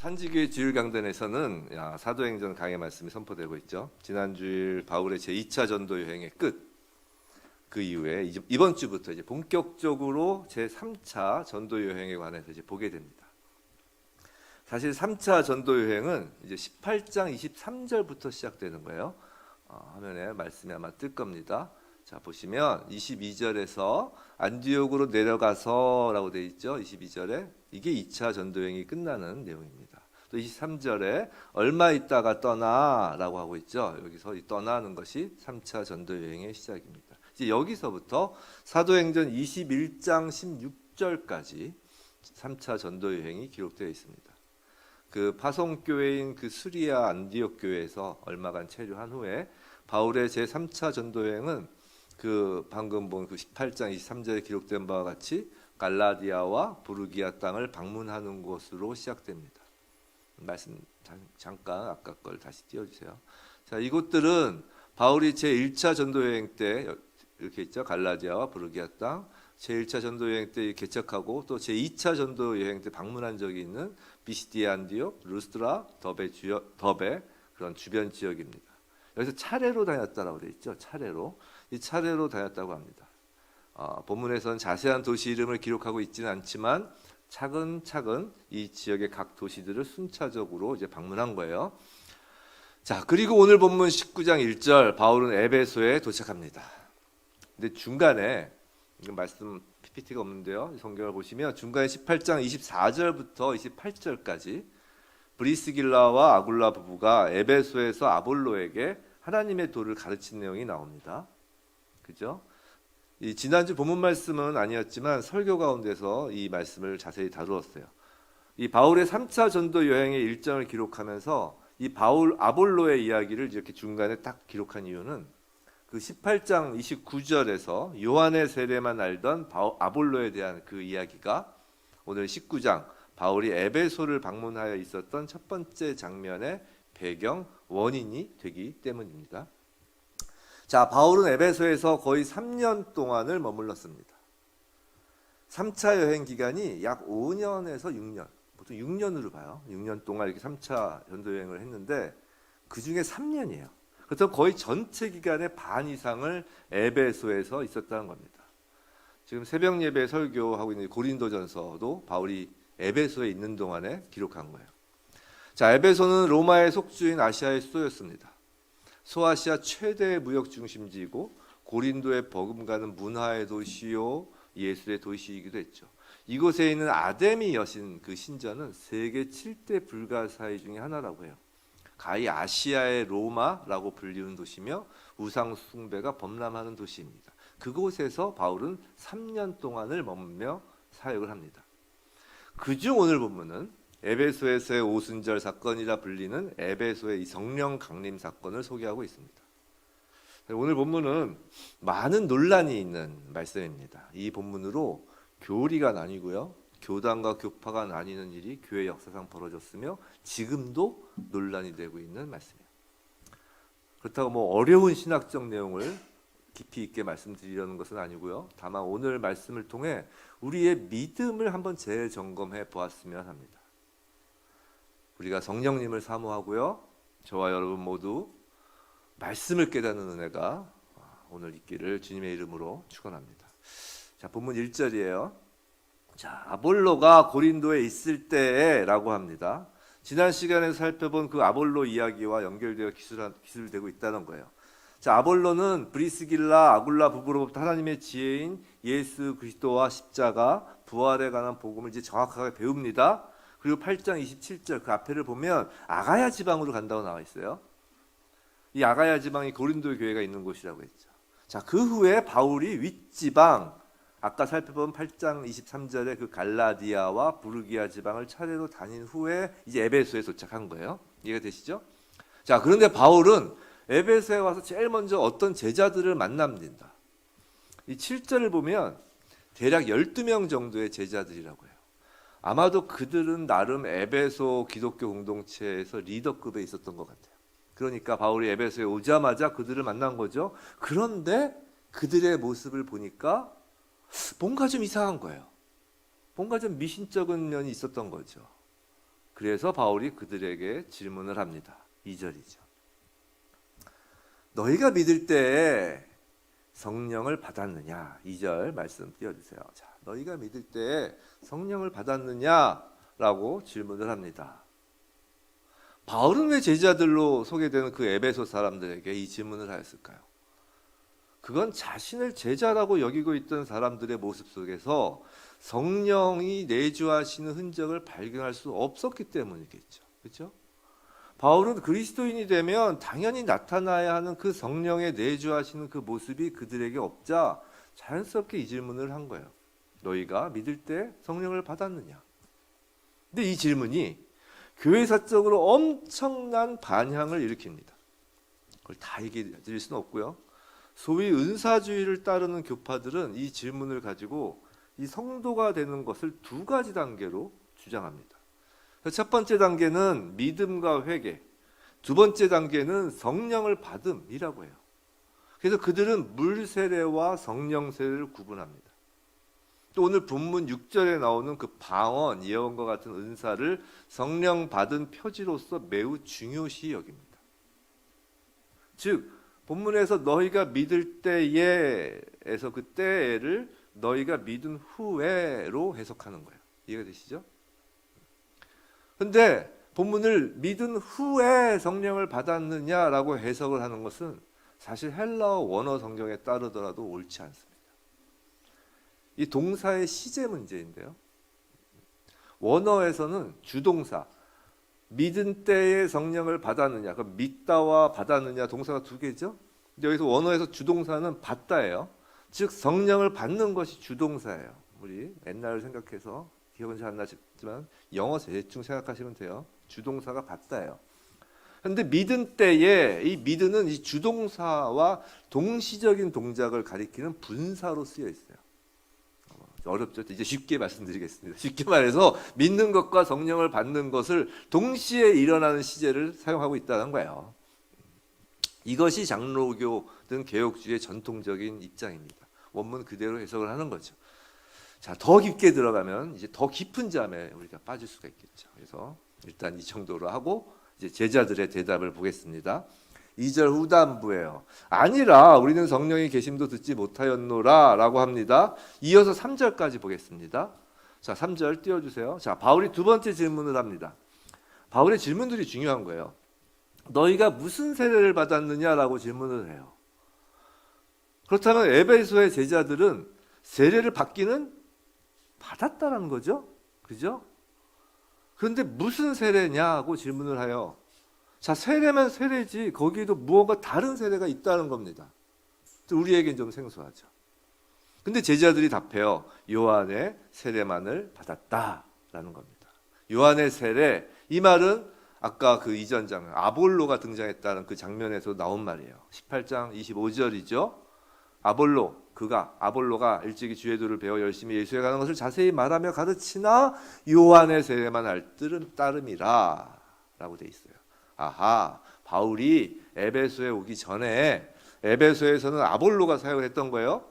산지교회 주일 강단에서는 사도행전 강해 말씀이 선포되고 있죠. 지난 주일 바울의 제2차 전도 여행의 끝, 그 이후에 이번 주부터 이제 본격적으로 제3차 전도 여행에 관해서 이제 보게 됩니다. 사실 3차 전도 여행은 이제 18장 23절부터 시작되는 거예요. 화면에 말씀이 아마 뜰 겁니다. 자, 보시면 22절에서 안디옥으로 내려가서라고 되어 있죠. 22절에 이게 2차 전도여행이 끝나는 내용입니다. 또 23절에 얼마 있다가 떠나라고 하고 있죠. 여기서 이 떠나는 것이 3차 전도여행의 시작입니다. 이제 여기서부터 사도행전 21장 16절까지 3차 전도여행이 기록되어 있습니다. 그 파송교회인 그 수리아 안디옥 교회에서 얼마간 체류한 후에 바울의 제3차 전도여행은 그 방금 본 그 18장 23절에 기록된 바와 같이 갈라디아와 부르기아 땅을 방문하는 것으로 시작됩니다. 말씀 잠깐 아까 걸 다시 띄워주세요. 자, 이곳들은 바울이 제1차 전도여행 때 이렇게 있죠. 갈라디아와 부르기아 땅, 제1차 전도여행 때 개척하고 또 제2차 전도여행 때 방문한 적이 있는 비시디아 안디옥, 루스드라, 더베 그런 주변 지역입니다. 여기서 차례로 다녔다라고 되어 있죠. 차례로. 이 차례로 다녔다고 합니다. 본문에서는 자세한 도시 이름을 기록하고 있지는 않지만 차근차근 이 지역의 각 도시들을 순차적으로 이제 방문한 거예요. 자, 그리고 오늘 본문 19장 1절 바울은 에베소에 도착합니다. 근데 중간에 말씀 PPT가 없는데요. 성경을 보시면 중간에 18장 24절부터 28절까지 브리스길라와 아굴라 부부가 에베소에서 아볼로에게 하나님의 도를 가르친 내용이 나옵니다. 그죠? 이 지난주 본문 말씀은 아니었지만 설교 가운데서 이 말씀을 자세히 다루었어요. 이 바울의 3차 전도 여행의 일정을 기록하면서 이 바울 아볼로의 이야기를 이렇게 중간에 딱 기록한 이유는 그 18장 29절에서 요한의 세례만 알던 아볼로에 대한 그 이야기가 오늘 19장 바울이 에베소를 방문하여 있었던 첫 번째 장면의 배경 원인이 되기 때문입니다. 자, 바울은 에베소에서 거의 3년 동안을 머물렀습니다. 3차 여행 기간이 약 5년에서 6년, 보통 6년으로 봐요. 6년 동안 이렇게 3차 전도 여행을 했는데 그 중에 3년이에요. 그래서 거의 전체 기간의 반 이상을 에베소에서 있었다는 겁니다. 지금 새벽 예배 설교하고 있는 고린도전서도 바울이 에베소에 있는 동안에 기록한 거예요. 자, 에베소는 로마의 속주인 아시아의 수도였습니다. 소아시아 최대의 무역 중심지이고 고린도에 버금가는 문화의 도시요 예술의 도시이기도 했죠. 이곳에 있는 아데미 여신 그 신전은 세계 7대 불가사의 중에 하나라고 해요. 가히 아시아의 로마라고 불리는 도시며 우상 숭배가 범람하는 도시입니다. 그곳에서 바울은 3년 동안을 머물며 사역을 합니다. 그중 오늘 본문은 에베소에서의 오순절 사건이라 불리는 에베소의 이 성령 강림 사건을 소개하고 있습니다. 오늘 본문은 많은 논란이 있는 말씀입니다. 이 본문으로 교리가 나뉘고요. 교단과 교파가 나뉘는 일이 교회 역사상 벌어졌으며 지금도 논란이 되고 있는 말씀이에요. 그렇다고 뭐 어려운 신학적 내용을 깊이 있게 말씀드리려는 것은 아니고요. 다만 오늘 말씀을 통해 우리의 믿음을 한번 재점검해 보았으면 합니다. 우리가 성령님을 사모하고요. 저와 여러분 모두 말씀을 깨닫는 은혜가 오늘 있기를 주님의 이름으로 축원합니다. 자, 본문 1절이에요. 자, 아볼로가 고린도에 있을 때라고 합니다. 지난 시간에 살펴본 그 아볼로 이야기와 연결되어 기술되고 있다는 거예요. 자, 아볼로는 브리스길라 아굴라 부부로부터 하나님의 지혜인 예수 그리스도와 십자가 부활에 관한 복음을 이제 정확하게 배웁니다. 그리고 8장 27절 그 앞에를 보면 아가야 지방으로 간다고 나와 있어요. 이 아가야 지방이 고린도 교회가 있는 곳이라고 했죠. 자, 그 후에 바울이 윗지방 아까 살펴본 8장 23절의 그 갈라디아와 부르기아 지방을 차례로 다닌 후에 이제 에베소에 도착한 거예요. 이해가 되시죠? 자, 그런데 바울은 에베소에 와서 제일 먼저 어떤 제자들을 만납니다. 이 7절을 보면 대략 12명 정도의 제자들이라고 해요. 아마도 그들은 나름 에베소 기독교 공동체에서 리더급에 있었던 것 같아요. 그러니까 바울이 에베소에 오자마자 그들을 만난 거죠. 그런데 그들의 모습을 보니까 뭔가 좀 이상한 거예요. 뭔가 좀 미신적인 면이 있었던 거죠. 그래서 바울이 그들에게 질문을 합니다. 2절이죠. 너희가 믿을 때 성령을 받았느냐? 2절 말씀 띄워주세요. 자, 너희가 믿을 때 성령을 받았느냐라고 질문을 합니다. 바울은 왜 제자들로 소개되는 그 에베소 사람들에게 이 질문을 하였을까요? 그건 자신을 제자라고 여기고 있던 사람들의 모습 속에서 성령이 내주하시는 흔적을 발견할 수 없었기 때문이겠죠. 그렇죠? 바울은 그리스도인이 되면 당연히 나타나야 하는 그 성령의 내주하시는 그 모습이 그들에게 없자 자연스럽게 이 질문을 한 거예요. 너희가 믿을 때 성령을 받았느냐? 근데 이 질문이 교회사적으로 엄청난 반향을 일으킵니다. 그걸 다 얘기해 드릴 수는 없고요. 소위 은사주의를 따르는 교파들은 이 질문을 가지고 이 성도가 되는 것을 두 가지 단계로 주장합니다. 첫 번째 단계는 믿음과 회개, 두 번째 단계는 성령을 받음이라고 해요. 그래서 그들은 물 세례와 성령 세례를 구분합니다. 또 오늘 본문 6절에 나오는 그 방언, 예언과 같은 은사를 성령 받은 표지로서 매우 중요시 여깁니다. 즉 본문에서 너희가 믿을 때에에서 그 때를 너희가 믿은 후에로 해석하는 거예요. 이해가 되시죠? 근데 본문을 믿은 후에 성령을 받았느냐라고 해석을 하는 것은 사실 헬라어 원어 성경에 따르더라도 옳지 않습니다. 이 동사의 시제 문제인데요. 원어에서는 주동사, 믿은 때에 성령을 받았느냐, 그 믿다와 받았느냐 동사가 두 개죠. 근데 여기서 원어에서 주동사는 받다예요. 즉 성령을 받는 것이 주동사예요. 우리 옛날을 생각해서 기억은 잘 안 나지만 영어 대충 생각하시면 돼요. 주동사가 받다예요. 그런데 믿은 때에 이 믿음은 이 주동사와 동시적인 동작을 가리키는 분사로 쓰여 있어요. 어렵죠? 이제 쉽게 말씀드리겠습니다. 쉽게 말해서 믿는 것과 성령을 받는 것을 동시에 일어나는 시제를 사용하고 있다는 거예요. 이것이 장로교든 개혁주의 전통적인 입장입니다. 원문 그대로 해석을 하는 거죠. 자, 더 깊게 들어가면 이제 더 깊은 잠에 우리가 빠질 수가 있겠죠. 그래서 일단 이 정도로 하고 이제 제자들의 대답을 보겠습니다. 2절 후반부예요. 아니라 우리는 성령의 계심도 듣지 못하였노라 라고 합니다. 이어서 3절까지 보겠습니다. 자, 3절 띄워주세요. 자, 바울이 두 번째 질문을 합니다. 바울의 질문들이 중요한 거예요. 너희가 무슨 세례를 받았느냐라고 질문을 해요. 그렇다면 에베소의 제자들은 세례를 받기는 받았다라는 거죠. 그죠? 그런데 무슨 세례냐고 질문을 해요. 자, 세례면 세례지 거기에도 무언가 다른 세례가 있다는 겁니다. 우리에겐 좀 생소하죠. 근데 제자들이 답해요. 요한의 세례만을 받았다라는 겁니다. 요한의 세례, 이 말은 아까 그 이전 장면 아볼로가 등장했다는 그 장면에서 나온 말이에요. 18장 25절이죠. 아볼로가 일찍이 주의도를 배워 열심히 예수에 가는 것을 자세히 말하며 가르치나 요한의 세례만 알 따름이라 라고 돼 있어요. 아하, 바울이 에베소에 오기 전에 에베소에서는 아볼로가 사역을 했던 거예요.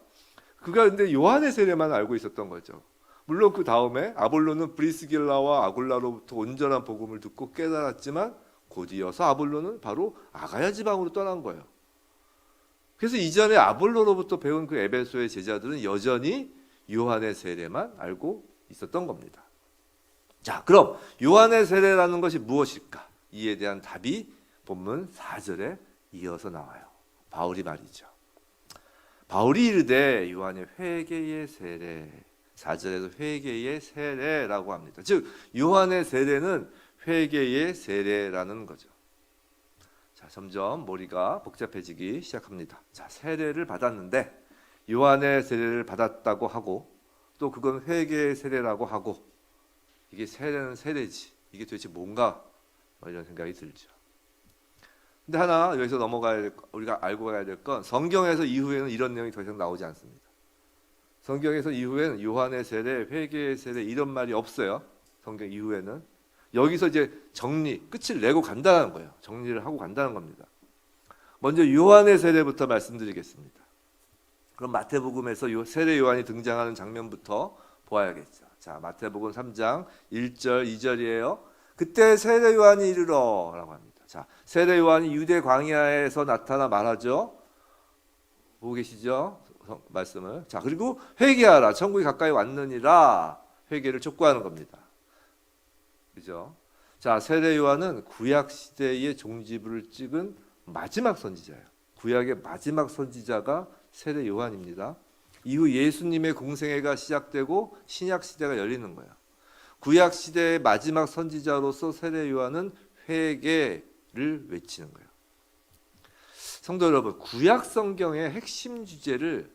그가 근데 요한의 세례만 알고 있었던 거죠. 물론 그 다음에 아볼로는 브리스길라와 아굴라로부터 온전한 복음을 듣고 깨달았지만 곧이어서 아볼로는 바로 아가야 지방으로 떠난 거예요. 그래서 이전에 아볼로로부터 배운 그 에베소의 제자들은 여전히 요한의 세례만 알고 있었던 겁니다. 자, 그럼 요한의 세례라는 것이 무엇일까? 이에 대한 답이 본문 4절에 이어서 나와요. 바울이 말이죠. 바울이 이르되 요한의 회개의 세례, 4절에도 회개의 세례라고 합니다. 즉 요한의 세례는 회개의 세례라는 거죠. 자, 점점 머리가 복잡해지기 시작합니다. 자, 세례를 받았는데 요한의 세례를 받았다고 하고 또 그건 회개의 세례라고 하고 이게 세례는 세례지. 이게 도대체 뭔가? 이런 생각이 들죠. 근데 하나 여기서 우리가 알고 가야 될 건 성경에서 이후에는 이런 내용이 더 이상 나오지 않습니다. 성경에서 이후에는 요한의 세례, 회개의 세례 이런 말이 없어요. 성경 이후에는 여기서 이제 끝을 내고 간다는 거예요. 정리를 하고 간다는 겁니다. 먼저 요한의 세례부터 말씀드리겠습니다. 그럼 마태복음에서 세례 요한이 등장하는 장면부터 보아야겠죠. 자, 마태복음 3장 1절 2절이에요. 그때 세례 요한이 이르러라고 합니다. 자, 세례 요한이 유대 광야에서 나타나 말하죠. 보고 계시죠? 말씀을. 자, 그리고 회개하라. 천국이 가까이 왔느니라. 회개를 촉구하는 겁니다. 그죠? 자, 세례 요한은 구약 시대의 종지부를 찍은 마지막 선지자예요. 구약의 마지막 선지자가 세례 요한입니다. 이후 예수님의 공생애가 시작되고 신약 시대가 열리는 거예요. 구약 시대의 마지막 선지자로서 세례 요한은 회개를 외치는 거예요. 성도 여러분, 구약 성경의 핵심 주제를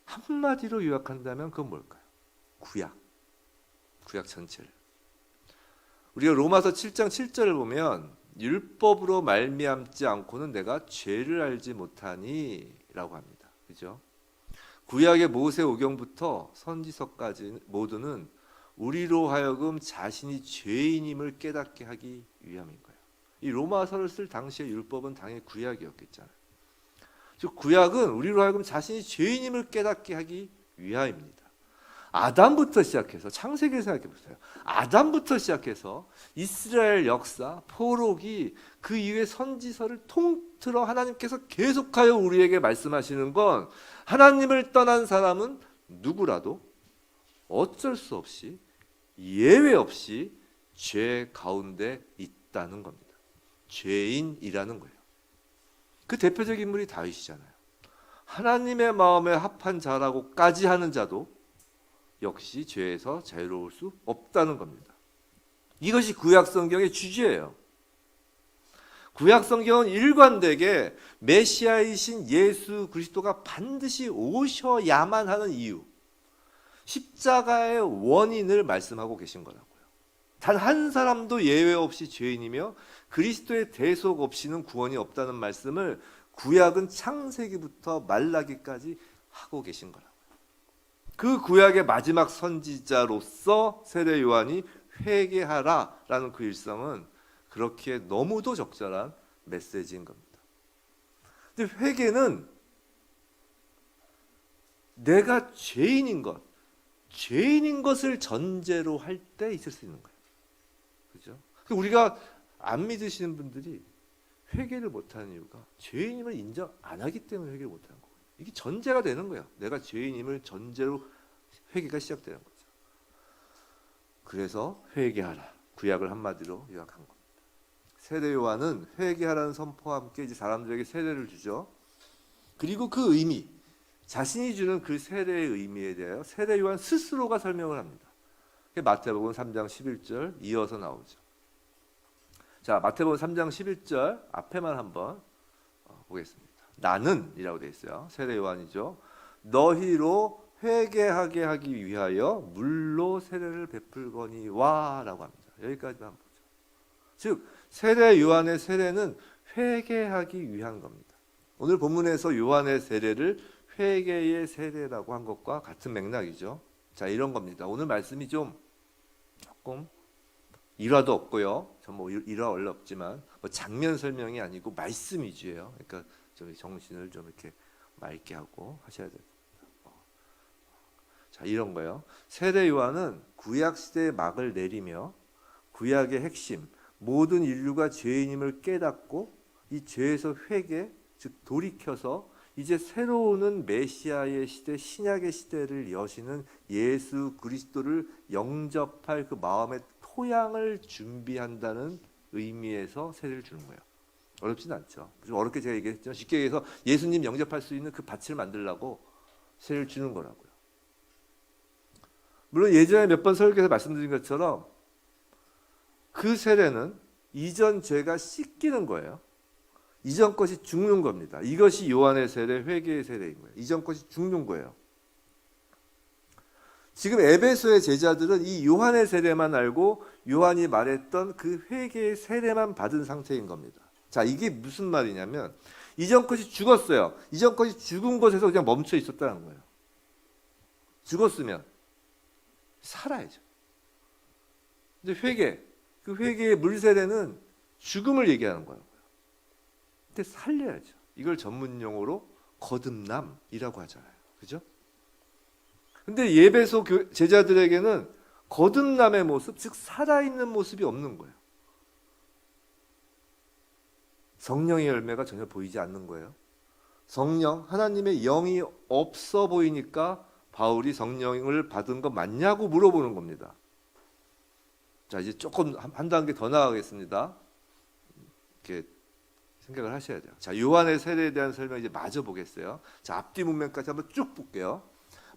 한마디로 요약한다면 그건 뭘까요? 구약 전체를. 우리가 로마서 7장 7절을 보면 율법으로 말미암지 않고는 내가 죄를 알지 못하니 라고 합니다. 그죠? 구약의 모세오경부터 선지서까지 모두는 우리로 하여금 자신이 죄인임을 깨닫게 하기 위함인 거예요. 이 로마서를 쓸 당시의 율법은 당연히 구약이었겠잖아요. 즉 구약은 우리로 하여금 자신이 죄인임을 깨닫게 하기 위함입니다. 아담부터 시작해서 창세기를 생각해 보세요. 아담부터 시작해서 이스라엘 역사, 포로기, 그 이후의 선지서를 통틀어 하나님께서 계속하여 우리에게 말씀하시는 건 하나님을 떠난 사람은 누구라도 어쩔 수 없이 예외 없이 죄 가운데 있다는 겁니다. 죄인이라는 거예요. 그 대표적인 인물이 다윗이잖아요. 하나님의 마음에 합한 자라고까지 하는 자도 역시 죄에서 자유로울 수 없다는 겁니다. 이것이 구약 성경의 주제예요. 구약 성경은 일관되게 메시아이신 예수 그리스도가 반드시 오셔야만 하는 이유, 십자가의 원인을 말씀하고 계신 거라고요. 단 한 사람도 예외 없이 죄인이며 그리스도의 대속 없이는 구원이 없다는 말씀을 구약은 창세기부터 말라기까지 하고 계신 거라고요. 그 구약의 마지막 선지자로서 세례 요한이 회개하라라는 그 일성은 그렇게 너무도 적절한 메시지인 겁니다. 근데 회개는 내가 죄인인 것을 전제로 할 때 있을 수 있는 거예요. 그죠? 우리가 안 믿으시는 분들이 회개를 못하는 이유가 죄인임을 인정 안 하기 때문에 회개를 못하는 거예요. 이게 전제가 되는 거예요. 내가 죄인임을 전제로 회개가 시작되는 거죠. 그래서 회개하라. 구약을 한마디로 요약한 겁니다. 세례 요한은 회개하라는 선포와 함께 이제 사람들에게 세례를 주죠. 그리고 그 의미, 자신이 주는 그 세례의 의미에 대하여 세례 요한 스스로가 설명을 합니다. 마태복음 3장 11절 이어서 나오죠. 자, 마태복음 3장 11절 앞에만 한번 보겠습니다. 나는 이라고 되어 있어요. 세례 요한이죠. 너희로 회개하게 하기 위하여 물로 세례를 베풀거니와 라고 합니다. 여기까지만 보죠. 즉 세례 요한의 세례는 회개하기 위한 겁니다. 오늘 본문에서 요한의 세례를 회개의 세례라고 한 것과 같은 맥락이죠. 자, 이런 겁니다. 오늘 말씀이 조금 일화도 없고요. 뭐 일화 원래 없지만 뭐 장면 설명이 아니고 말씀 위주예요. 그러니까 좀 정신을 좀 이렇게 맑게 하고 하셔야 됩니다. 자, 이런 거요. 세례 요한은 구약 시대의 막을 내리며 구약의 핵심, 모든 인류가 죄인임을 깨닫고 이 죄에서 회개, 즉 돌이켜서 이제 새로운 메시아의 시대, 신약의 시대를 여시는 예수 그리스도를 영접할 그 마음의 토양을 준비한다는 의미에서 세례를 주는 거예요. 어렵진 않죠. 좀 어렵게 제가 얘기했죠. 쉽게 얘기해서 예수님 영접할 수 있는 그 밭을 만들려고 세례를 주는 거라고요. 물론 예전에 몇 번 설교에서 말씀드린 것처럼 그 세례는 이전 죄가 씻기는 거예요. 이전 것이 죽는 겁니다. 이것이 요한의 세례, 회개의 세례인 거예요. 이전 것이 죽는 거예요. 지금 에베소의 제자들은 이 요한의 세례만 알고 요한이 말했던 그 회개의 세례만 받은 상태인 겁니다. 자, 이게 무슨 말이냐면 이전 것이 죽었어요. 이전 것이 죽은 것에서 그냥 멈춰 있었다는 거예요. 죽었으면 살아야죠. 근데 회개, 그 회개의 물세례는 죽음을 얘기하는 거예요. 근데 살려야죠. 이걸 전문 용어로 거듭남이라고 하잖아요. 그죠? 근데 예배소 제자들에게는 거듭남의 모습, 즉 살아있는 모습이 없는 거예요. 성령의 열매가 전혀 보이지 않는 거예요. 성령, 하나님의 영이 없어 보이니까 바울이 성령을 받은 거 맞냐고 물어보는 겁니다. 자, 이제 조금 한 단계 더 나가겠습니다. 이렇게 생각을 하셔야 돼요. 자, 요한의 세례에 대한 설명 이제 마저 보겠어요. 자, 앞뒤 문맥까지 한번 쭉 볼게요.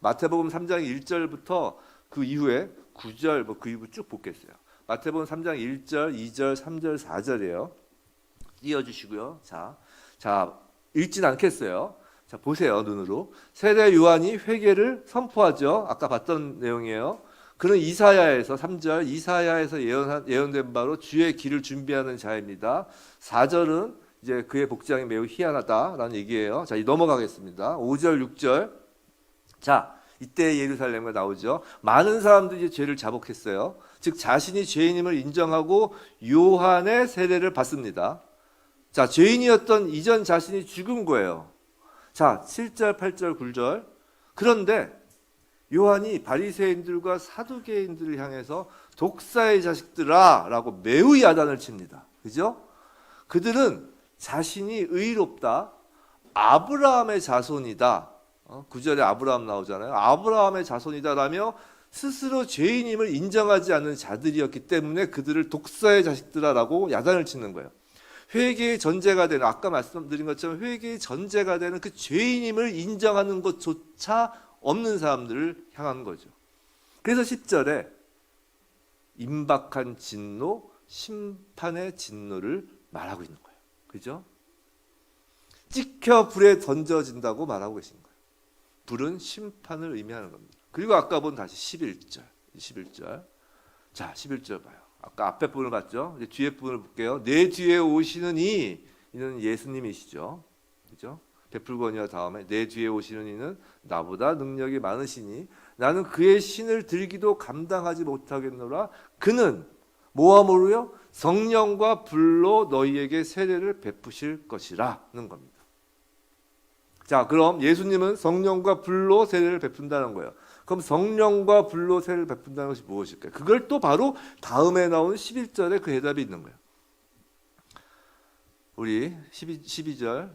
마태복음 3장 1절부터 그 이후에 9절 그 이후 쭉 보겠어요. 마태복음 3장 1절, 2절, 3절, 4절이에요. 띄워주시고요. 자, 읽진 않겠어요. 자, 보세요, 눈으로. 세례 요한이 회개를 선포하죠. 아까 봤던 내용이에요. 그는 이사야에서 3절, 이사야에서 예언된 바로 주의 길을 준비하는 자입니다. 4절은 이제 그의 복장이 매우 희한하다라는 얘기예요. 자, 넘어가겠습니다. 5절, 6절. 자, 이때 예루살렘가 나오죠. 많은 사람들이 이제 죄를 자복했어요. 즉 자신이 죄인임을 인정하고 요한의 세례를 받습니다. 자, 죄인이었던 이전 자신이 죽은 거예요. 자, 7절, 8절, 9절. 그런데 요한이 바리새인들과 사두개인들을 향해서 독사의 자식들아 라고 매우 야단을 칩니다. 그죠? 그들은 자신이 의롭다, 아브라함의 자손이다. 9절에 아브라함 나오잖아요. 아브라함의 자손이다라며 스스로 죄인임을 인정하지 않는 자들이었기 때문에 그들을 독사의 자식들아 라고 야단을 치는 거예요. 회개의 전제가 되는, 아까 말씀드린 것처럼 회개의 전제가 되는 그 죄인임을 인정하는 것조차 없는 사람들을 향한 거죠. 그래서 10절에 임박한 진노, 심판의 진노를 말하고 있는 거예요. 그죠? 찍혀 불에 던져진다고 말하고 계신 거예요. 불은 심판을 의미하는 겁니다. 그리고 아까 본 다시 11절. 자, 11절 봐요. 아까 앞에 부분을 봤죠? 이제 뒤에 부분을 볼게요. 내 뒤에 오시는 이는 예수님이시죠. 그죠? 베풀거니와 다음에 내 뒤에 오시는 이는 나보다 능력이 많으시니 나는 그의 신을 들기도 감당하지 못하겠노라. 그는 뭐함으로요? 성령과 불로 너희에게 세례를 베푸실 것이라는 겁니다. 자, 그럼 예수님은 성령과 불로 세례를 베푼다는 거예요. 그럼 성령과 불로 세례를 베푼다는 것이 무엇일까요? 그걸 또 바로 다음에 나오는 11절에 그 대답이 있는 거예요. 우리 12절,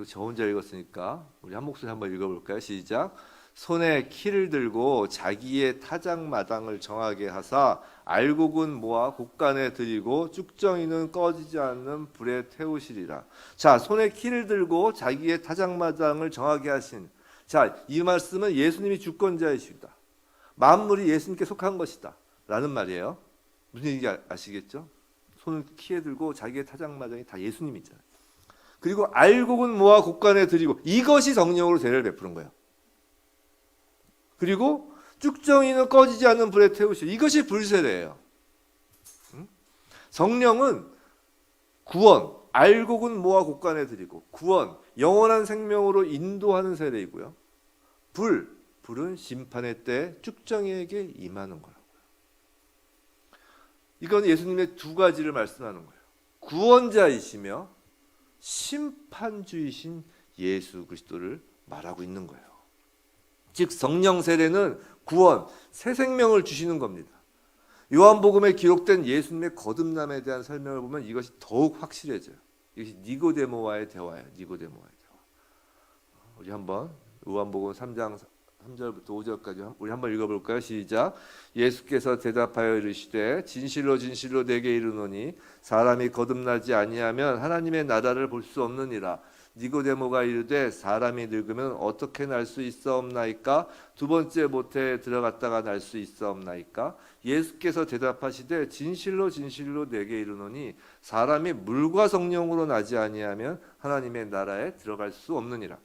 저 혼자 읽었으니까 우리 한 목소리 한번 읽어볼까요? 시작. 손에 키를 들고 자기의 타작마당을 정하게 하사 알곡은 모아 곡간에 들이고 쭉정이는 꺼지지 않는 불에 태우시리라. 자, 손에 키를 들고 자기의 타작마당을 정하게 하신, 자, 이 말씀은 예수님이 주권자이시다. 만물이 예수님께 속한 것이다 라는 말이에요. 무슨 얘기인지 아시겠죠? 손을 키에 들고 자기의 타작마당이 다 예수님이잖아요. 그리고 알곡은 모아 곡간에 들이고, 이것이 성령으로 세례를 베푸는 거예요. 그리고 쭉정이는 꺼지지 않는 불에 태우시오. 이것이 불세례예요. 성령은 구원, 알곡은 모아 곡간에 들이고, 구원, 영원한 생명으로 인도하는 세례이고요. 불은 심판의 때 쭉정이에게 임하는 거라고요. 이건 예수님의 두 가지를 말씀하는 거예요. 구원자이시며 심판주이신 예수 그리스도를 말하고 있는 거예요. 즉 성령 세례는 구원, 새 생명을 주시는 겁니다. 요한복음에 기록된 예수님의 거듭남에 대한 설명을 보면 이것이 더욱 확실해져요. 이것이 니고데모와의 대화예요. 니고데모와의 대화. 우리 한번 요한복음 3장 3절부터 5절까지 우리 한번 읽어볼까요? 시작. 예수께서 대답하여 이르시되 진실로 진실로 내게 이르노니 사람이 거듭나지 아니하면 하나님의 나라를 볼 수 없느니라. 니고데모가 이르되 사람이 늙으면 어떻게 날 수 있사옵나이까? 두 번째 모태에 들어갔다가 날 수 있사옵나이까? 예수께서 대답하시되 진실로 진실로 내게 이르노니 사람이 물과 성령으로 나지 아니하면 하나님의 나라에 들어갈 수 없느니라.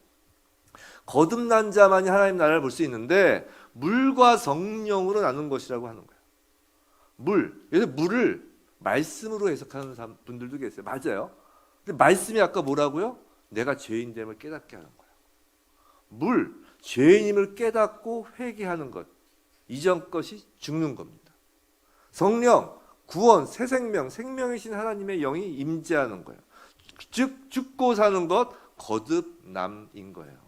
거듭난 자만이 하나님 나라를 볼 수 있는데 물과 성령으로 나눈 것이라고 하는 거예요. 그래서 물을 말씀으로 해석하는 분들도 계세요. 맞아요. 근데 말씀이 아까 뭐라고요? 내가 죄인됨을 깨닫게 하는 거예요. 죄인임을 깨닫고 회개하는 것. 이전 것이 죽는 겁니다. 성령, 구원, 새 생명, 생명이신 하나님의 영이 임재하는 거예요. 즉 죽고 사는 것, 거듭남인 거예요.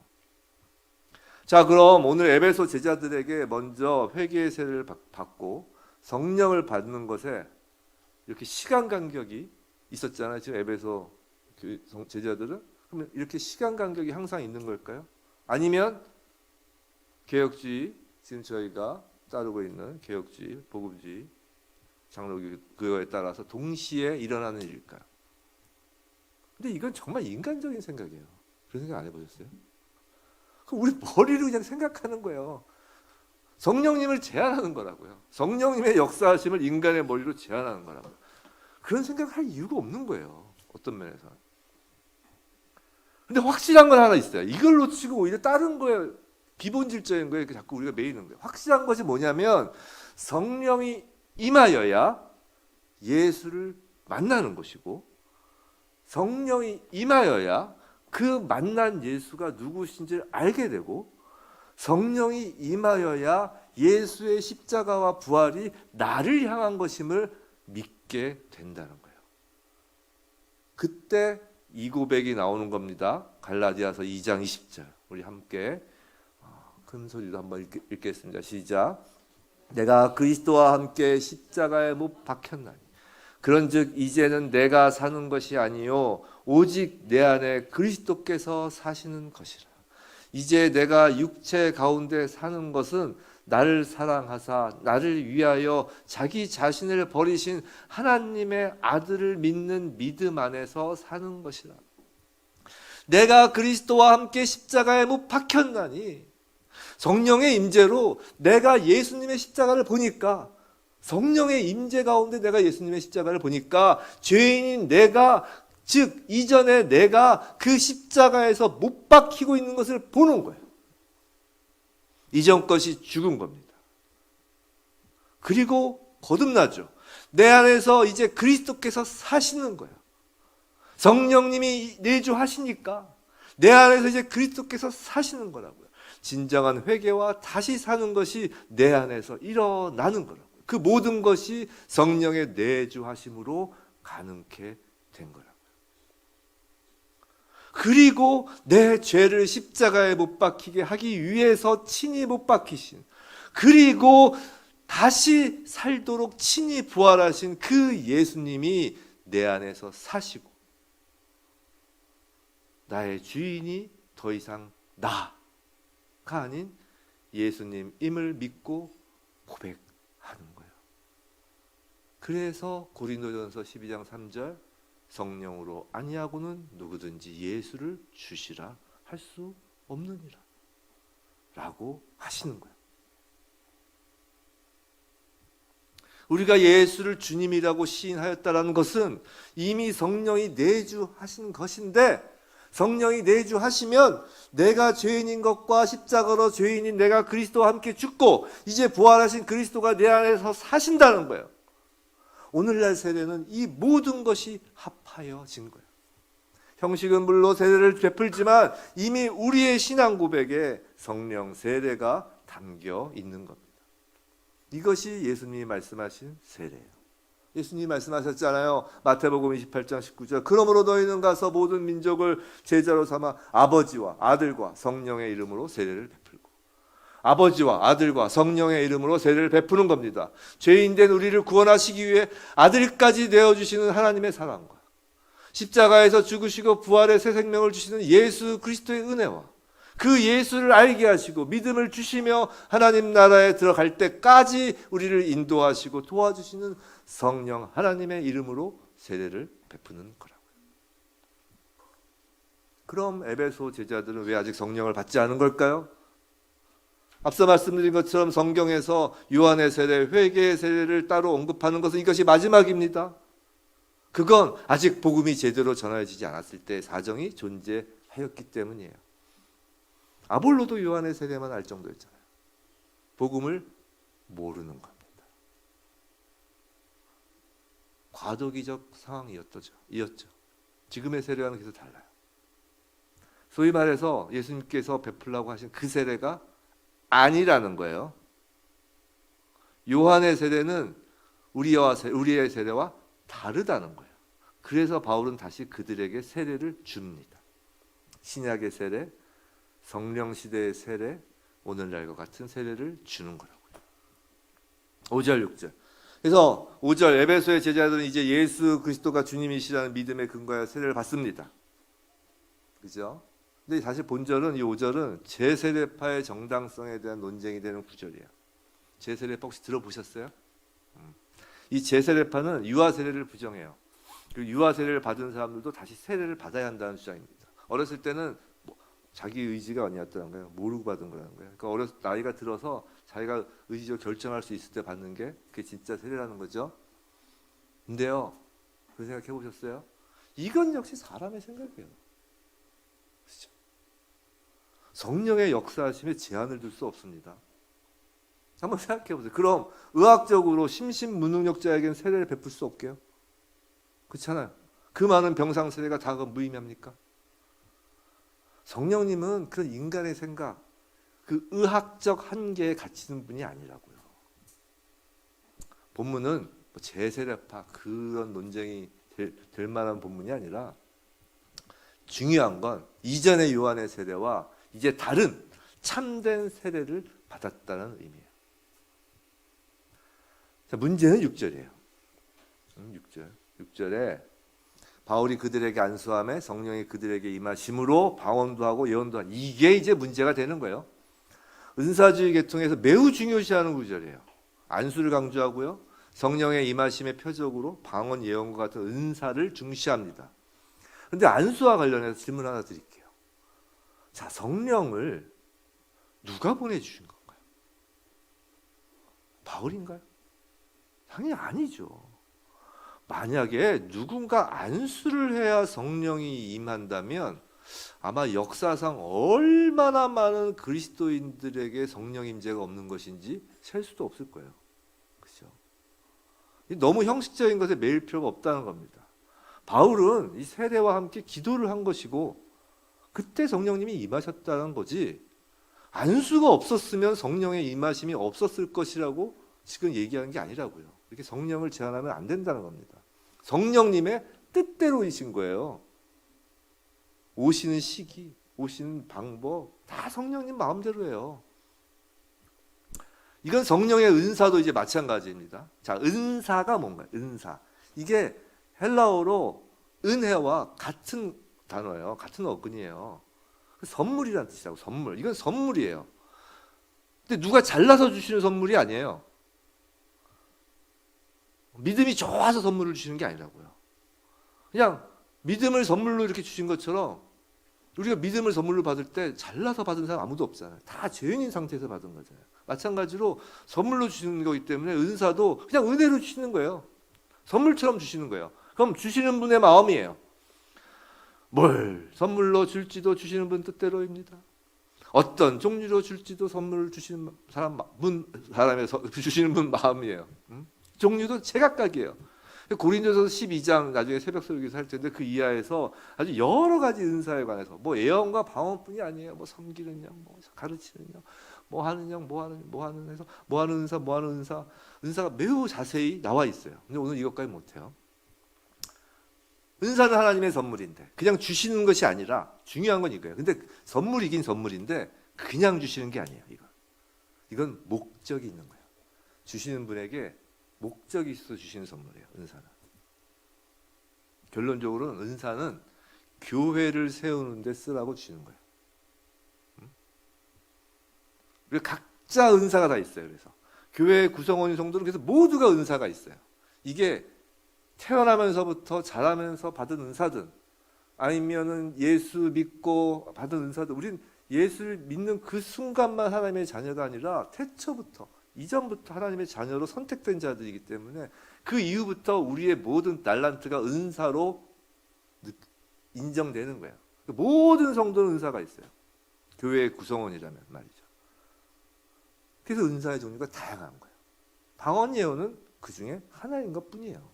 자, 그럼 오늘 에베소 제자들에게 먼저 회개의 세례를 받고 성령을 받는 것에 이렇게 시간 간격이 있었잖아요. 지금 에베소 제자들은? 그러면 이렇게 시간 간격이 항상 있는 걸까요? 아니면 개혁주의, 지금 저희가 따르고 있는 개혁주의, 복음주의, 장로교 그거에 따라서 동시에 일어나는 일일까요? 근데 이건 정말 인간적인 생각이에요. 그런 생각 안 해보셨어요? 우리 머리로 그냥 생각하는 거예요. 성령님을 제한하는 거라고요. 성령님의 역사하심을 인간의 머리로 제한하는 거라고요. 그런 생각을 할 이유가 없는 거예요. 어떤 면에서. 근데 확실한 건 하나 있어요. 이걸 놓치고 오히려 다른 거에 비본질적인 거에 자꾸 우리가 매이는 거예요. 확실한 것이 뭐냐면 성령이 임하여야 예수를 만나는 것이고, 성령이 임하여야 그 만난 예수가 누구신지를 알게 되고, 성령이 임하여야 예수의 십자가와 부활이 나를 향한 것임을 믿게 된다는 거예요. 그때 이 고백이 나오는 겁니다. 갈라디아서 2장 20절. 우리 함께 큰 소리로 한번 읽겠습니다. 시작. 내가 그리스도와 함께 십자가에 못 박혔나니 그런즉 이제는 내가 사는 것이 아니요 오직 내 안에 그리스도께서 사시는 것이라. 이제 내가 육체 가운데 사는 것은 나를 사랑하사 나를 위하여 자기 자신을 버리신 하나님의 아들을 믿는 믿음 안에서 사는 것이라. 내가 그리스도와 함께 십자가에 못 박혔나니, 성령의 임재로 내가 예수님의 십자가를 보니까, 성령의 임재 가운데 내가 예수님의 십자가를 보니까 죄인인 내가, 즉 이전에 내가 그 십자가에서 못 박히고 있는 것을 보는 거예요. 이전 것이 죽은 겁니다. 그리고 거듭나죠. 내 안에서 이제 그리스도께서 사시는 거예요. 성령님이 내주하시니까 내 안에서 이제 그리스도께서 사시는 거라고요. 진정한 회개와 다시 사는 것이 내 안에서 일어나는 거라고요. 그 모든 것이 성령의 내주하심으로 가능케 된 거라고요. 그리고 내 죄를 십자가에 못 박히게 하기 위해서 친히 못 박히신, 그리고 다시 살도록 친히 부활하신 그 예수님이 내 안에서 사시고 나의 주인이 더 이상 나가 아닌 예수님임을 믿고 고백하는 거예요. 그래서 고린도전서 12장 3절 성령으로 아니하고는 누구든지 예수를 주시라 할 수 없느니라 라고 하시는 거예요. 우리가 예수를 주님이라고 시인하였다라는 것은 이미 성령이 내주하신 것인데, 성령이 내주하시면 내가 죄인인 것과 십자가로 죄인인 내가 그리스도와 함께 죽고 이제 부활하신 그리스도가 내 안에서 사신다는 거예요. 오늘날 세례는 이 모든 것이 합하여진 거예요. 형식은 물론 세례를 베풀지만 이미 우리의 신앙 고백에 성령 세례가 담겨 있는 겁니다. 이것이 예수님이 말씀하신 세례예요. 예수님이 말씀하셨잖아요. 마태복음 28장 19절. 그러므로 너희는 가서 모든 민족을 제자로 삼아 아버지와 아들과 성령의 이름으로 세례를 베풀고, 아버지와 아들과 성령의 이름으로 세례를 베푸는 겁니다. 죄인된 우리를 구원하시기 위해 아들까지 내어주시는 하나님의 사랑과 십자가에서 죽으시고 부활의 새 생명을 주시는 예수 그리스도의 은혜와 그 예수를 알게 하시고 믿음을 주시며 하나님 나라에 들어갈 때까지 우리를 인도하시고 도와주시는 성령 하나님의 이름으로 세례를 베푸는 거라고요. 그럼 에베소 제자들은 왜 아직 성령을 받지 않은 걸까요? 앞서 말씀드린 것처럼 성경에서 요한의 세례, 회개의 세례를 따로 언급하는 것은 이것이 마지막입니다. 그건 아직 복음이 제대로 전해지지 않았을 때 사정이 존재하였기 때문이에요. 아볼로도 요한의 세례만 알 정도였잖아요. 복음을 모르는 겁니다. 과도기적 상황이었죠. 지금의 세례와는 계속 달라요. 소위 말해서 예수님께서 베풀라고 하신 그 세례가 아니라는 거예요. 요한의 세례는 우리의 세례와 다르다는 거예요. 그래서 바울은 다시 그들에게 세례를 줍니다. 신약의 세례, 성령 시대의 세례, 오늘날과 같은 세례를 주는 거라고요. 5절 6절. 그래서 5절 에베소의 제자들은 이제 예수 그리스도가 주님이시라는 믿음에 근거하여 세례를 받습니다. 그죠? 근데 사실 본절은 이 5절은 제세례파의 정당성에 대한 논쟁이 되는 구절이에요. 제세례파 혹시 들어보셨어요? 이 제세례파는 유아 세례를 부정해요. 그리고 유아 세례를 받은 사람들도 다시 세례를 받아야 한다는 주장입니다. 어렸을 때는 자기 의지가 아니었다는 거예요. 모르고 받은 거라는 거예요. 그러니까 나이가 들어서 자기가 의지적으로 결정할 수 있을 때 받는 게 그게 진짜 세례라는 거죠. 근데요, 그 생각해 보셨어요? 이건 역시 사람의 생각이에요. 그렇죠? 성령의 역사하심에 제한을 둘 수 없습니다. 한번 생각해 보세요. 그럼 의학적으로 심신무능력자에게는 세례를 베풀 수 없게요? 그렇잖아요. 그 많은 병상 세례가 다 무의미합니까? 성령님은 그런 인간의 생각, 그 의학적 한계에 갇히는 분이 아니라고요. 본문은 제세례파 그런 논쟁이 될 만한 본문이 아니라 중요한 건 이전의 요한의 세례와 이제 다른 참된 세례를 받았다는 의미예요. 자, 문제는 6절이에요. 6절에 바울이 그들에게 안수함에 성령이 그들에게 임하심으로 방언도 하고 예언도 하고, 이게 이제 문제가 되는 거예요. 은사주의 계통에서 매우 중요시하는 구절이에요. 안수를 강조하고요, 성령의 임하심의 표적으로 방언 예언과 같은 은사를 중시합니다. 그런데 안수와 관련해서 질문 하나 드릴게요. 자, 성령을 누가 보내주신 건가요? 바울인가요? 당연히 아니죠. 만약에 누군가 안수를 해야 성령이 임한다면 아마 역사상 얼마나 많은 그리스도인들에게 성령 임재가 없는 것인지 셀 수도 없을 거예요. 그렇죠? 너무 형식적인 것에 매일 필요가 없다는 겁니다. 바울은 이 세례와 함께 기도를 한 것이고 그때 성령님이 임하셨다는 거지, 안수가 없었으면 성령의 임하심이 없었을 것이라고 지금 얘기하는 게 아니라고요. 이렇게 성령을 제한하면 안 된다는 겁니다. 성령님의 뜻대로이신 거예요. 오시는 시기, 오시는 방법 다 성령님 마음대로예요. 이건 성령의 은사도 이제 마찬가지입니다. 자, 은사가 뭔가요? 은사. 이게 헬라어로 은혜와 같은 단어예요. 같은 어근이에요. 선물이라는 뜻이라고. 선물. 이건 선물이에요. 근데 누가 잘나서 주시는 선물이 아니에요. 믿음이 좋아서 선물을 주시는 게 아니라고요. 그냥 믿음을 선물로 이렇게 주신 것처럼 우리가 믿음을 선물로 받을 때 잘나서 받은 사람 아무도 없잖아요. 다 죄인인 상태에서 받은 거잖아요. 마찬가지로 선물로 주시는 거기 때문에 은사도 그냥 은혜로 주시는 거예요. 선물처럼 주시는 거예요. 그럼 주시는 분의 마음이에요. 뭘 선물로 줄지도 주시는 분 뜻대로입니다. 어떤 종류로 줄지도 선물을 주시는 사람의 주시는 분 마음이에요. 종류도 제각각이에요. 고린도서 12장 나중에 새벽 설교에서 할 텐데 그 이하에서 아주 여러 가지 은사에 관해서 뭐 예언과 방언뿐이 아니에요. 뭐 섬기는 영, 뭐 가르치는 영, 뭐 하는 영, 뭐 하는 해서 뭐 하는 은사, 은사가 매우 자세히 나와 있어요. 근데 오늘 이것까지 못 해요. 은사는 하나님의 선물인데 그냥 주시는 것이 아니라 중요한 건 이거예요. 근데 선물이긴 선물인데 그냥 주시는 게 아니에요. 이건 목적이 있는 거예요. 주시는 분에게 목적이 있어서 주시는 선물이에요. 은사는. 결론적으로는 은사는 교회를 세우는 데 쓰라고 주시는 거예요. 그리고 각자 은사가 다 있어요. 그래서 교회 구성원인 성도는 그래서 모두가 은사가 있어요. 이게 태어나면서부터 자라면서 받은 은사든 아니면은 예수 믿고 받은 은사든, 우린 예수를 믿는 그 순간만 하나님의 자녀가 아니라 태초부터 이전부터 하나님의 자녀로 선택된 자들이기 때문에 그 이후부터 우리의 모든 달란트가 은사로 인정되는 거예요. 모든 성도는 은사가 있어요. 교회의 구성원이라면 말이죠. 그래서 은사의 종류가 다양한 거예요. 방언 예언은 그 중에 하나인 것뿐이에요.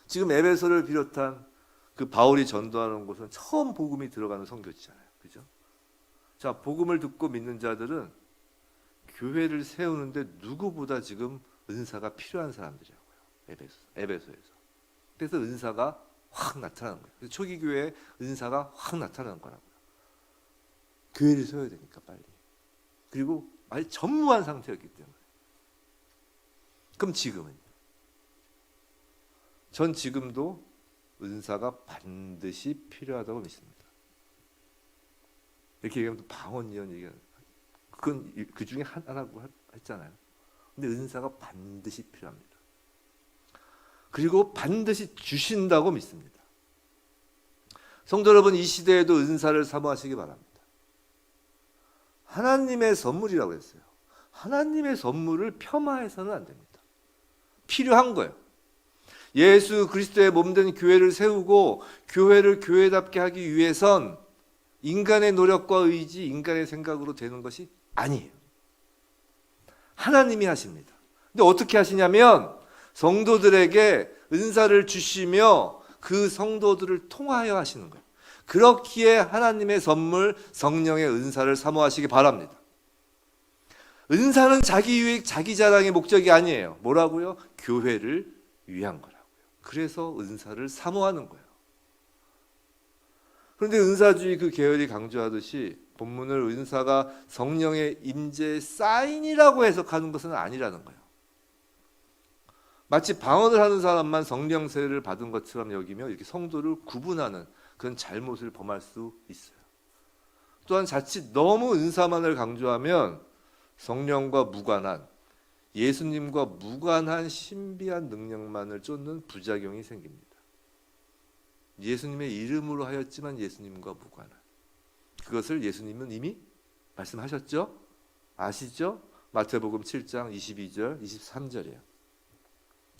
지금 에베소를 비롯한 그 바울이 전도하는 곳은 처음 복음이 들어가는 선교지잖아요. 그죠? 자, 복음을 듣고 믿는 자들은 교회를 세우는데 누구보다 지금 은사가 필요한 사람들이라고요. 에베소에서. 그래서 은사가 확 나타나는 거예요. 그래서 초기 교회에 은사가 확 나타나는 거라고요. 교회를 세워야 되니까 빨리. 그리고 아주 전무한 상태였기 때문에. 그럼 지금은 전 지금도 은사가 반드시 필요하다고 믿습니다. 이렇게 얘기하면 방언이연 얘기하는, 그건 그 중에 하나라고 했잖아요. 근데 은사가 반드시 필요합니다. 그리고 반드시 주신다고 믿습니다. 성도 여러분, 이 시대에도 은사를 사모하시기 바랍니다. 하나님의 선물이라고 했어요. 하나님의 선물을 폄하해서는 안 됩니다. 필요한 거예요. 예수 그리스도의 몸된 교회를 세우고 교회를 교회답게 하기 위해선 인간의 노력과 의지, 인간의 생각으로 되는 것이 아니에요. 하나님이 하십니다. 근데 어떻게 하시냐면 성도들에게 은사를 주시며 그 성도들을 통하여 하시는 거예요. 그렇기에 하나님의 선물 성령의 은사를 사모하시기 바랍니다. 은사는 자기 유익, 자기 자랑의 목적이 아니에요. 뭐라고요? 교회를 위한 거라고요. 그래서 은사를 사모하는 거예요. 그런데 은사주의 그 계열이 강조하듯이 본문을 은사가 성령의 임재의 사인이라고 해석하는 것은 아니라는 거예요. 마치 방언을 하는 사람만 성령 세례를 받은 것처럼 여기며 이렇게 성도를 구분하는 그런 잘못을 범할 수 있어요. 또한 자칫 너무 은사만을 강조하면 성령과 무관한, 예수님과 무관한 신비한 능력만을 쫓는 부작용이 생깁니다. 예수님의 이름으로 하였지만 예수님과 무관한, 그것을 예수님은 이미 말씀하셨죠? 아시죠? 마태복음 7장 22절 23절이에요.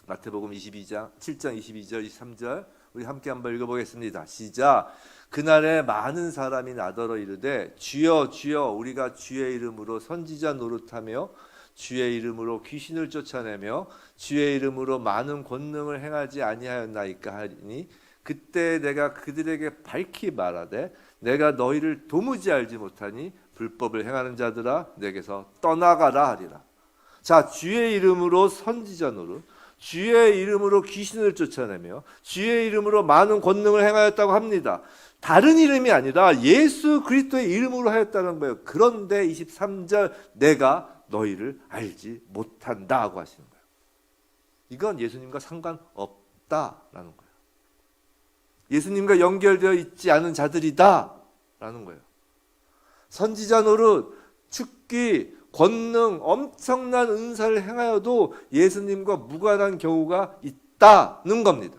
마태복음 7장 22절 23절 우리 함께 한번 읽어보겠습니다. 시작. 그날에 많은 사람이 나더러 이르되 주여 주여 우리가 주의 이름으로 선지자 노릇하며 주의 이름으로 귀신을 쫓아내며 주의 이름으로 많은 권능을 행하지 아니하였나이까 하리니 그때 내가 그들에게 밝히 말하되 내가 너희를 도무지 알지 못하니 불법을 행하는 자들아 내게서 떠나가라 하리라. 자, 주의 이름으로 선지자 노릇, 주의 이름으로 귀신을 쫓아내며 주의 이름으로 많은 권능을 행하였다고 합니다. 다른 이름이 아니라 예수 그리스도의 이름으로 하였다는 거예요. 그런데 23절 내가 너희를 알지 못한다 하고 하시는 거예요. 이건 예수님과 상관없다라는 거예요. 예수님과 연결되어 있지 않은 자들이다 라는 거예요. 선지자 노릇, 축기, 권능, 엄청난 은사를 행하여도 예수님과 무관한 경우가 있다는 겁니다.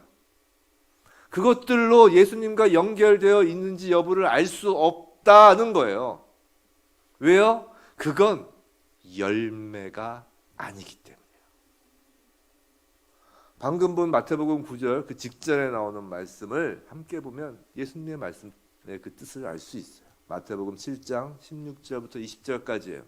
그것들로 예수님과 연결되어 있는지 여부를 알 수 없다는 거예요. 왜요? 그건 열매가 아니기 때문이에요. 방금 본 마태복음 9절 그 직전에 나오는 말씀을 함께 보면 예수님의 말씀의 그 뜻을 알 수 있어요. 마태복음 7장 16절부터 20절까지예요.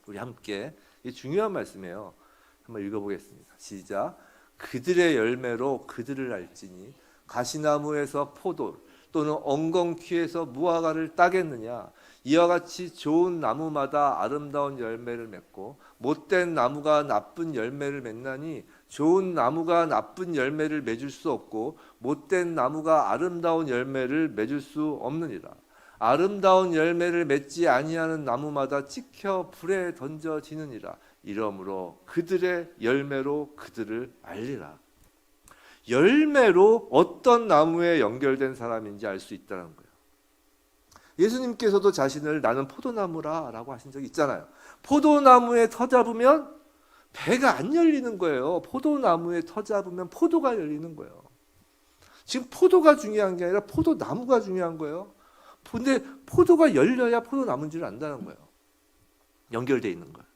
우리 함께, 이게 중요한 말씀이에요. 한번 읽어보겠습니다. 시작. 그들의 열매로 그들을 알지니 가시나무에서 포도 또는 엉겅퀴에서 무화과를 따겠느냐. 이와 같이 좋은 나무마다 아름다운 열매를 맺고 못된 나무가 나쁜 열매를 맺나니 좋은 나무가 나쁜 열매를 맺을 수 없고 못된 나무가 아름다운 열매를 맺을 수 없느니라. 아름다운 열매를 맺지 아니하는 나무마다 찍혀 불에 던져지느니라. 이러므로 그들의 열매로 그들을 알리라. 열매로 어떤 나무에 연결된 사람인지 알 수 있다는 거예요. 예수님께서도 자신을 나는 포도나무라 라고 하신 적이 있잖아요. 포도나무에 터 잡으면 배가 안 열리는 거예요. 포도나무에 터 잡으면 포도가 열리는 거예요. 지금 포도가 중요한 게 아니라 포도나무가 중요한 거예요. 근데 포도가 열려야 포도나무인지를 안다는 거예요. 연결되어 있는 거예요.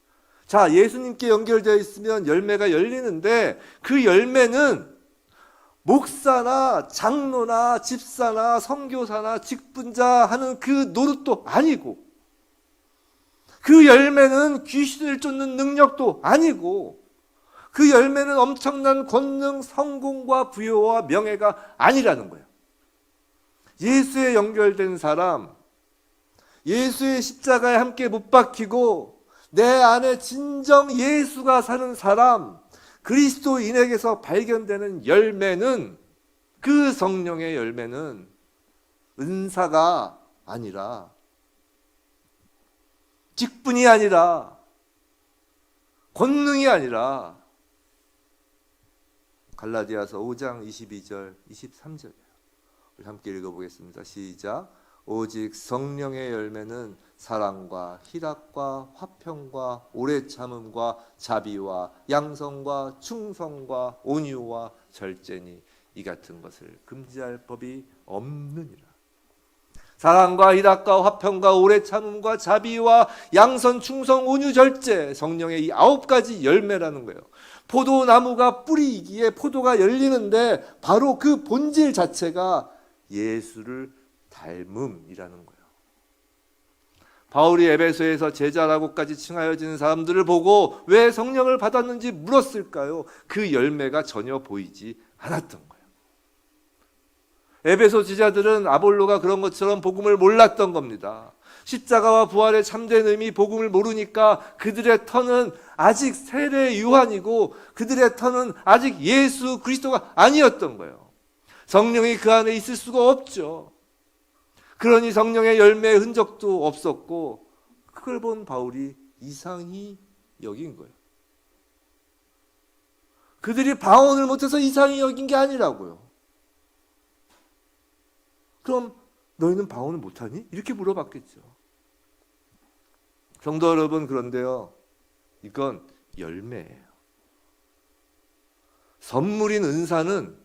자, 예수님께 연결되어 있으면 열매가 열리는데 그 열매는 목사나 장로나 집사나 선교사나 직분자 하는 그 노릇도 아니고 그 열매는 귀신을 쫓는 능력도 아니고 그 열매는 엄청난 권능, 성공과 부여와 명예가 아니라는 거예요. 예수에 연결된 사람, 예수의 십자가에 함께 못 박히고 내 안에 진정 예수가 사는 사람, 그리스도인에게서 발견되는 열매는, 그 성령의 열매는 은사가 아니라, 직분이 아니라, 권능이 아니라 갈라디아서 5장 22절 23절이에요. 우리 함께 읽어보겠습니다. 시작. 오직 성령의 열매는 사랑과 희락과 화평과 오래 참음과 자비와 양성과 충성과 온유와 절제니 이 같은 것을 금지할 법이 없느니라. 사랑과 희락과 화평과 오래 참음과 자비와 양선 충성 온유 절제, 성령의 이 9가지 열매라는 거예요. 포도나무가 뿌리이기에 포도가 열리는데 바로 그 본질 자체가 예수를 닮음이라는 거예요. 바울이 에베소에서 제자라고까지 칭하여지는 사람들을 보고 왜 성령을 받았는지 물었을까요? 그 열매가 전혀 보이지 않았던 거예요. 에베소 지자들은 아볼로가 그런 것처럼 복음을 몰랐던 겁니다. 십자가와 부활의 참된 의미 복음을 모르니까 그들의 터는 아직 세례 요한이고 그들의 터는 아직 예수 그리스도가 아니었던 거예요. 성령이 그 안에 있을 수가 없죠. 그러니 성령의 열매의 흔적도 없었고 그걸 본 바울이 이상히 여긴 거예요. 그들이 방언을 못해서 이상히 여긴 게 아니라고요. 그럼 너희는 방언을 못하니? 이렇게 물어봤겠죠. 성도 여러분, 그런데요, 이건 열매예요. 선물인 은사는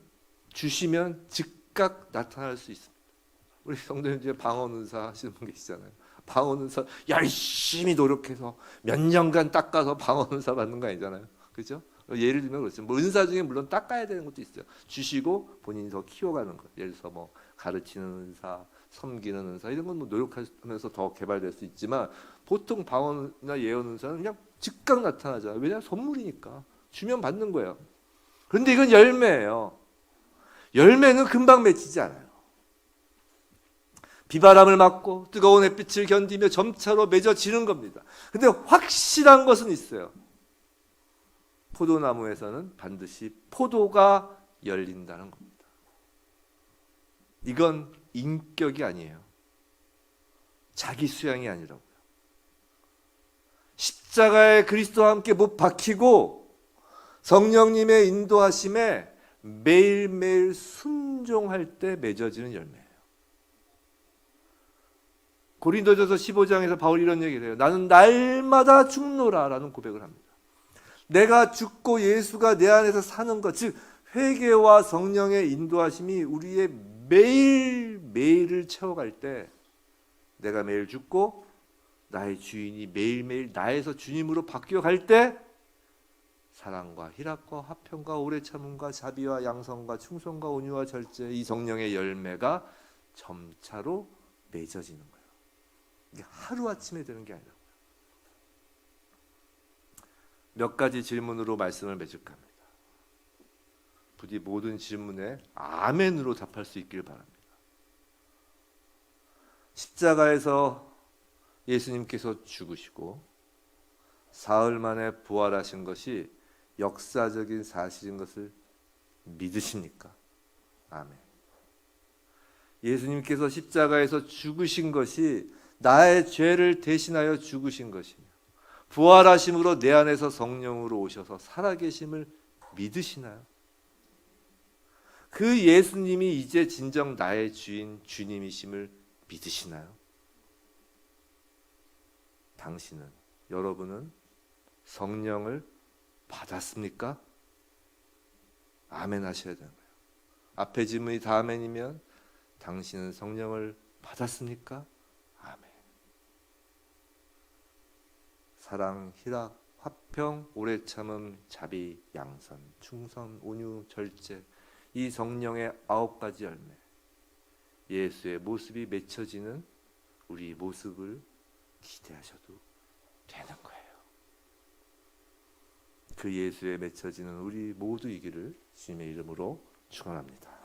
주시면 즉각 나타날 수 있습니다. 우리 성도님 중에 방언 은사 하시는 분 계시잖아요. 방언 은사 열심히 노력해서 몇 년간 닦아서 방언 은사 받는 거 아니잖아요. 그렇죠? 예를 들면 그렇죠. 뭐 은사 중에 물론 닦아야 되는 것도 있어요. 주시고 본인이 더 키워가는 거. 예를 들어서 뭐 가르치는 은사, 섬기는 은사 이런 건 뭐 노력하면서 더 개발될 수 있지만 보통 방언이나 예언 은사는 그냥 즉각 나타나잖아요. 왜냐하면 선물이니까 주면 받는 거예요. 그런데 이건 열매예요. 열매는 금방 맺히지 않아요. 비바람을 맞고 뜨거운 햇빛을 견디며 점차로 맺어지는 겁니다. 근데 확실한 것은 있어요. 포도나무에서는 반드시 포도가 열린다는 겁니다. 이건 인격이 아니에요. 자기 수양이 아니라고요. 십자가에 그리스도와 함께 못 박히고 성령님의 인도하심에 매일매일 순종할 때 맺어지는 열매예요. 고린도전서 15장에서 바울이 이런 얘기를 해요. 나는 날마다 죽노라 라는 고백을 합니다. 내가 죽고 예수가 내 안에서 사는 것, 즉 회개와 성령의 인도하심이 우리의 매일매일을 채워갈 때 내가 매일 죽고 나의 주인이 매일매일 나에서 주님으로 바뀌어갈 때 사랑과 희락과 화평과 오래 참음과 자비와 양성과 충성과 온유와 절제 이 성령의 열매가 점차로 맺어지는 거예요. 이게 하루아침에 되는 게 아니라 몇 가지 질문으로 말씀을 맺을까 합니다. 부디 모든 질문에 아멘으로 답할 수 있길 바랍니다. 십자가에서 예수님께서 죽으시고 사흘 만에 부활하신 것이 역사적인 사실인 것을 믿으십니까? 아멘. 예수님께서 십자가에서 죽으신 것이 나의 죄를 대신하여 죽으신 것이며 부활하심으로 내 안에서 성령으로 오셔서 살아계심을 믿으시나요? 그 예수님이 이제 진정 나의 주인, 주님이심을 믿으시나요? 당신은, 여러분은 성령을 받았습니까? 아멘 하셔야 되는 거예요. 앞에 질문이 다 아멘이면 당신은 성령을 받았습니까? 아멘. 사랑, 희락, 화평, 오래 참음, 자비, 양선, 충성, 온유, 절제 이 성령의 9가지 열매 예수의 모습이 맺혀지는 우리 모습을 기대하셔도 되는 거예요. 그 예수에 맺혀지는 우리 모두이기를 주님의 이름으로 축원합니다.